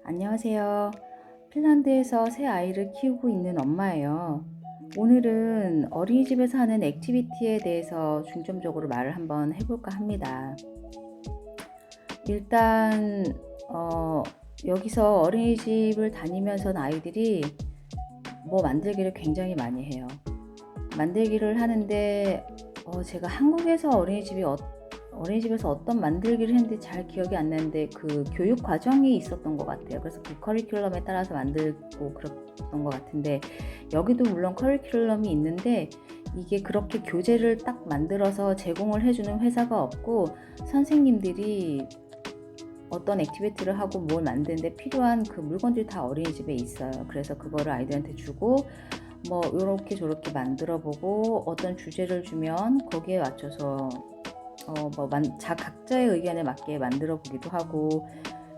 안녕하세요. 핀란드에서 새 아이를 키우고 있는 엄마예요. 오늘은 어린이집에서 하는 액티비티에 대해서 중점적으로 말을 한번 해볼까 합니다. 일단 어, 여기서 어린이집을 다니면서 아이들이 뭐 만들기를 굉장히 많이 해요. 만들기를 하는데 제가 한국에서 어린이집에서 어떤 만들기를 했는데 잘 기억이 안 나는데 그 교육 과정이 있었던 것 같아요. 그래서 그 커리큘럼에 따라서 만들고 그랬던 것 같은데, 여기도 물론 커리큘럼이 있는데 이게 그렇게 교재를 딱 만들어서 제공을 해주는 회사가 없고, 선생님들이 어떤 액티비티를 하고 뭘 만드는데 필요한 그 물건들이 다 어린이집에 있어요. 그래서 그거를 아이들한테 주고 뭐 요렇게 저렇게 만들어 보고, 어떤 주제를 주면 거기에 맞춰서 각자의 의견에 맞게 만들어 보기도 하고,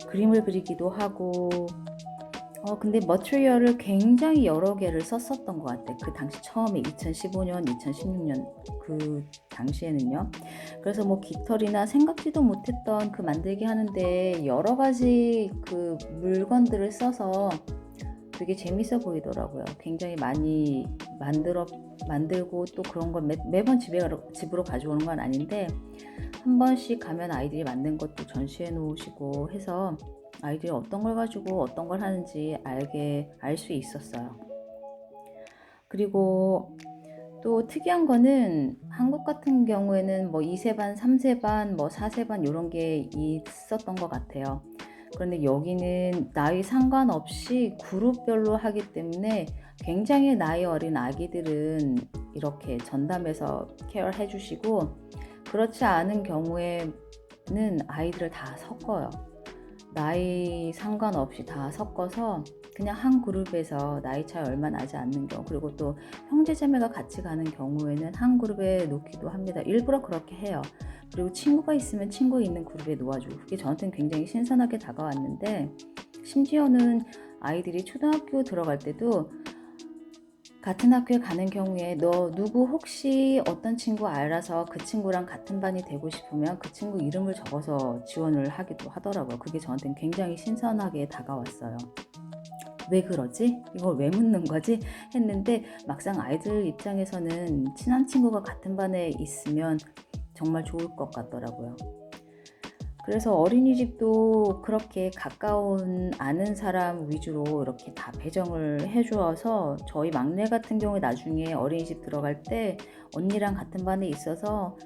그림을 그리기도 하고. 근데 머티리얼을 굉장히 여러 개를 썼었던 것 같아요. 그 당시 처음에 2015년, 2016년 그 당시에는요. 그래서 뭐 깃털이나 생각지도 못했던 그 만들기 하는데 여러 가지 그 물건들을 써서 되게 재밌어 보이더라고요. 굉장히 많이 만들고, 또 그런 걸 매번 집으로 가져오는 건 아닌데, 한 번씩 가면 아이들이 만든 것도 전시해 놓으시고 해서 아이들이 어떤 걸 가지고 어떤 걸 하는지 알 수 있었어요. 그리고 또 특이한 거는, 한국 같은 경우에는 뭐 2세반, 3세반, 뭐 4세반 이런 게 있었던 것 같아요. 그런데 여기는 나이 상관없이 그룹별로 하기 때문에 굉장히 나이 어린 아기들은 이렇게 전담해서 케어를 해주시고, 그렇지 않은 경우에는 아이들을 다 섞어요. 나이 상관없이 다 섞어서 그냥 한 그룹에서 나이 차이 얼마 나지 않는 경우, 그리고 또 형제자매가 같이 가는 경우에는 한 그룹에 놓기도 합니다. 일부러 그렇게 해요. 그리고 친구가 있으면 친구 있는 그룹에 놓아주고, 그게 저한테는 굉장히 신선하게 다가왔는데, 심지어는 아이들이 초등학교 들어갈 때도 같은 학교에 가는 경우에 너 누구 혹시 어떤 친구 알아서 그 친구랑 같은 반이 되고 싶으면 그 친구 이름을 적어서 지원을 하기도 하더라고요. 그게 저한테는 굉장히 신선하게 다가왔어요. 왜 그러지? 이걸 왜 묻는 거지? 했는데, 막상 아이들 입장에서는 친한 친구가 같은 반에 있으면 정말 좋을 것 같더라고요. 그래서 어린이집도 그렇게 가까운 아는 사람 위주로 이렇게 다 배정을 해주어서, 저희 막내 같은 경우에 나중에 어린이집 들어갈 때 언니랑 같은 반에 있어서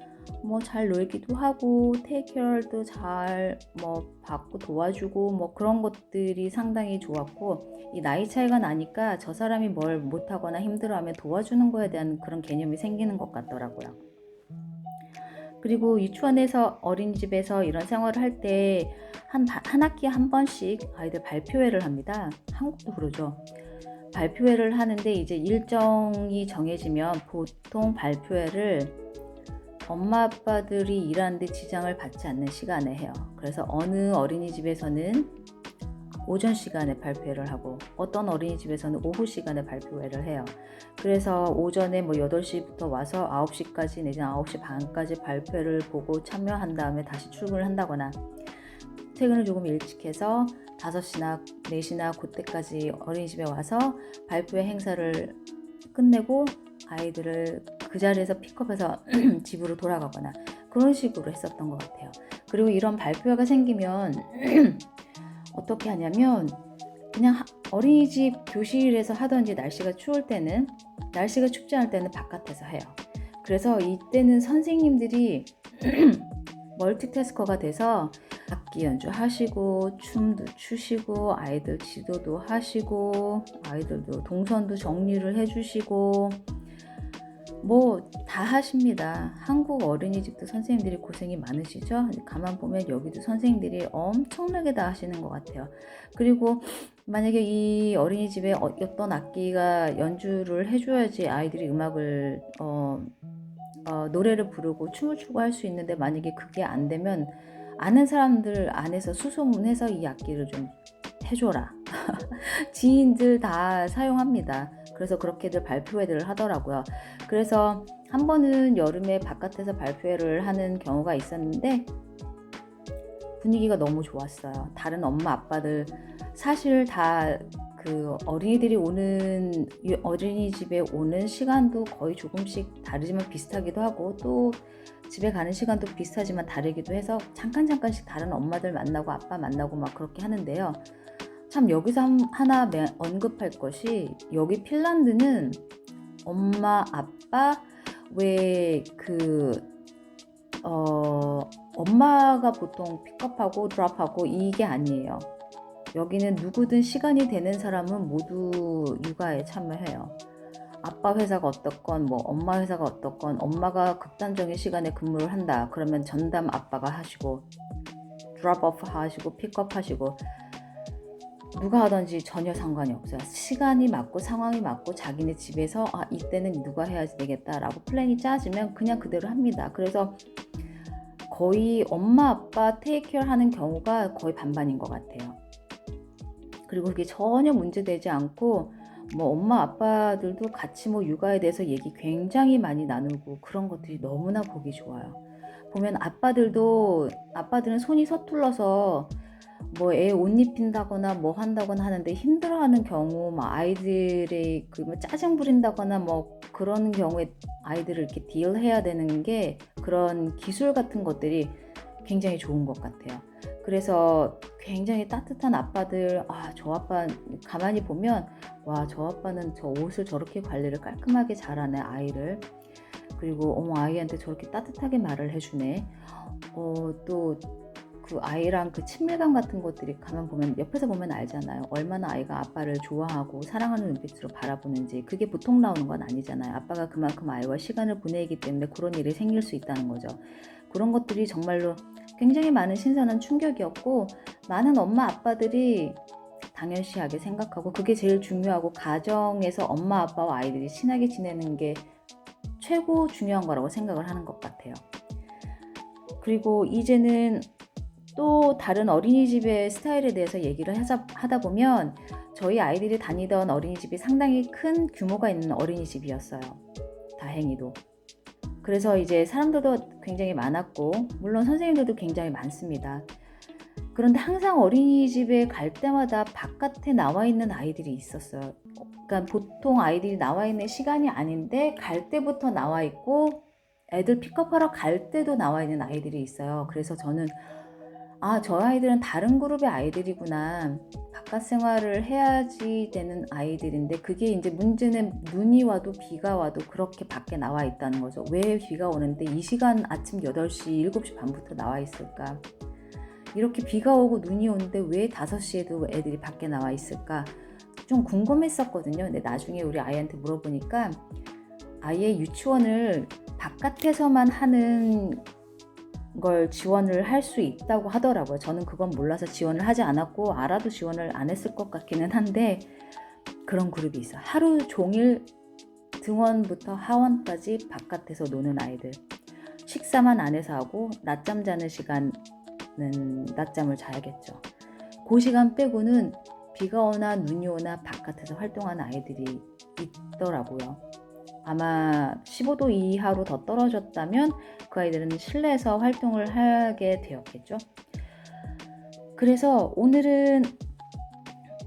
뭐 잘 놀기도 하고, 테이크케어도 잘 뭐 받고 도와주고, 뭐 그런 것들이 상당히 좋았고, 이 나이 차이가 나니까 저 사람이 뭘 못하거나 힘들어하면 도와주는 거에 대한 그런 개념이 생기는 것 같더라고요. 그리고 유치원에서 어린이집에서 이런 생활을 할 때 한 학기에 한 번씩 아이들 발표회를 합니다. 한국도 그러죠. 발표회를 하는데 이제 일정이 정해지면 보통 발표회를 엄마 아빠들이 일하는데 지장을 받지 않는 시간에 해요. 그래서 어느 어린이집에서는 오전 시간에 발표회를 하고, 어떤 어린이집에서는 오후 시간에 발표회를 해요. 그래서 오전에 뭐 8시부터 와서 9시까지 내지는 9시 반까지 발표회를 보고 참여한 다음에 다시 출근을 한다거나, 퇴근을 조금 일찍 해서 5시나 4시나 그때까지 어린이집에 와서 발표회 행사를 끝내고 아이들을 그 자리에서 픽업해서 집으로 돌아가거나, 그런 식으로 했었던 것 같아요. 그리고 이런 발표회가 생기면 어떻게 하냐면, 그냥 어린이집 교실에서 하던지, 날씨가 춥지 않을 때는 바깥에서 해요. 그래서 이때는 선생님들이 멀티태스커가 돼서 악기 연주하시고, 춤도 추시고, 아이들 지도도 하시고, 아이들도 동선도 정리를 해주시고, 뭐 다 하십니다. 한국 어린이집도 선생님들이 고생이 많으시죠? 가만 보면 여기도 선생님들이 엄청나게 다 하시는 것 같아요. 그리고 만약에 이 어린이집에 어떤 악기가 연주를 해줘야지 아이들이 음악을 노래를 부르고 춤을 추고 할 수 있는데, 만약에 그게 안 되면 아는 사람들 안에서 수소문해서 이 악기를 좀 해줘라. 지인들 다 사용합니다. 그래서 그렇게들 발표회를 하더라고요. 그래서 한 번은 여름에 바깥에서 발표회를 하는 경우가 있었는데, 분위기가 너무 좋았어요. 다른 엄마 아빠들 사실 다 그 어린이들이 오는 어린이집에 오는 시간도 거의 조금씩 다르지만 비슷하기도 하고, 또 집에 가는 시간도 비슷하지만 다르기도 해서 잠깐씩 다른 엄마들 만나고 아빠 만나고 막 그렇게 하는데요. 참 여기서 하나 언급할 것이, 여기 핀란드는 엄마 아빠 왜그 엄마가 보통 픽업하고 드롭하고 이게 아니에요. 여기는 누구든 시간이 되는 사람은 모두 육아에 참여해요. 아빠 회사가 어떻건 뭐 엄마 회사가 어떻건, 엄마가 극단적인 시간에 근무를 한다 그러면 전담 아빠가 하시고, 드롭오프 하시고 픽업 하시고, 누가 하든지 전혀 상관이 없어요. 시간이 맞고 상황이 맞고 자기네 집에서 이때는 누가 해야 되겠다라고 플랜이 짜지면 그냥 그대로 합니다. 그래서 거의 엄마 아빠 테이크케어 하는 경우가 거의 반반인 것 같아요. 그리고 그게 전혀 문제되지 않고, 뭐 엄마 아빠들도 같이 뭐 육아에 대해서 얘기 굉장히 많이 나누고, 그런 것들이 너무나 보기 좋아요. 보면 아빠들은 손이 서툴러서 뭐 애 옷 입힌다거나 뭐 한다거나 하는데 힘들어하는 경우, 막 아이들의 뭐 짜증 부린다거나 뭐 그런 경우에 아이들을 이렇게 딜해야 되는 게, 그런 기술 같은 것들이 굉장히 좋은 것 같아요. 그래서 굉장히 따뜻한 아빠들, 저 아빠 가만히 보면 저 아빠는 저 옷을 저렇게 관리를 깔끔하게 잘하네, 아이를. 그리고 아이한테 저렇게 따뜻하게 말을 해주네. 또 그 아이랑 그 친밀감 같은 것들이 가만 보면, 옆에서 보면 알잖아요. 얼마나 아이가 아빠를 좋아하고 사랑하는 눈빛으로 바라보는지. 그게 보통 나오는 건 아니잖아요. 아빠가 그만큼 아이와 시간을 보내기 때문에 그런 일이 생길 수 있다는 거죠. 그런 것들이 정말로 굉장히 많은 신선한 충격이었고, 많은 엄마 아빠들이 당연시하게 생각하고, 그게 제일 중요하고, 가정에서 엄마 아빠와 아이들이 친하게 지내는 게 최고 중요한 거라고 생각을 하는 것 같아요. 그리고 이제는 또 다른 어린이집의 스타일에 대해서 얘기를 하다 보면, 저희 아이들이 다니던 어린이집이 상당히 큰 규모가 있는 어린이집이었어요. 다행히도. 그래서 이제 사람들도 굉장히 많았고, 물론 선생님들도 굉장히 많습니다. 그런데 항상 어린이집에 갈 때마다 바깥에 나와 있는 아이들이 있었어요. 그러니까 보통 아이들이 나와 있는 시간이 아닌데 갈 때부터 나와 있고, 애들 픽업하러 갈 때도 나와 있는 아이들이 있어요. 그래서 저는 저 아이들은 다른 그룹의 아이들이구나. 바깥 생활을 해야지 되는 아이들인데, 그게 이제 문제는 눈이 와도 비가 와도 그렇게 밖에 나와 있다는 거죠. 왜 비가 오는데 이 시간 아침 8시, 7시 반부터 나와 있을까? 이렇게 비가 오고 눈이 오는데 왜 5시에도 애들이 밖에 나와 있을까? 좀 궁금했었거든요. 근데 나중에 우리 아이한테 물어보니까 아이의 유치원을 바깥에서만 하는 걸 지원을 할 수 있다고 하더라고요. 저는 그건 몰라서 지원을 하지 않았고, 알아도 지원을 안 했을 것 같기는 한데, 그런 그룹이 있어요. 하루 종일 등원부터 하원까지 바깥에서 노는 아이들. 식사만 안에서 하고 낮잠 자는 시간은 낮잠을 자야겠죠. 그 시간 빼고는 비가 오나 눈이 오나 바깥에서 활동하는 아이들이 있더라고요. 아마 15도 이하로 더 떨어졌다면 그 아이들은 실내에서 활동을 하게 되었겠죠. 그래서 오늘은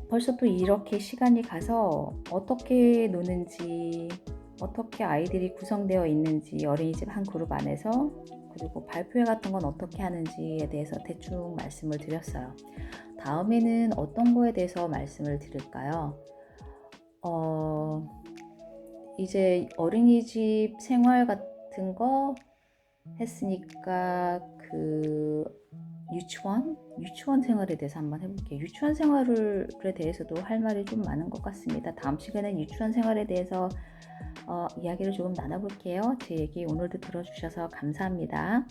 벌써 또 이렇게 시간이 가서 어떻게 노는지, 어떻게 아이들이 구성되어 있는지, 어린이집 한 그룹 안에서, 그리고 발표회 같은 건 어떻게 하는지에 대해서 대충 말씀을 드렸어요. 다음에는 어떤 거에 대해서 말씀을 드릴까요? 이제 어린이집 생활 같은 거 했으니까 그 유치원 생활에 대해서 한번 해볼게요. 유치원 생활에 대해서도 할 말이 좀 많은 것 같습니다. 다음 시간엔 유치원 생활에 대해서 이야기를 조금 나눠볼게요. 제 얘기 오늘도 들어주셔서 감사합니다.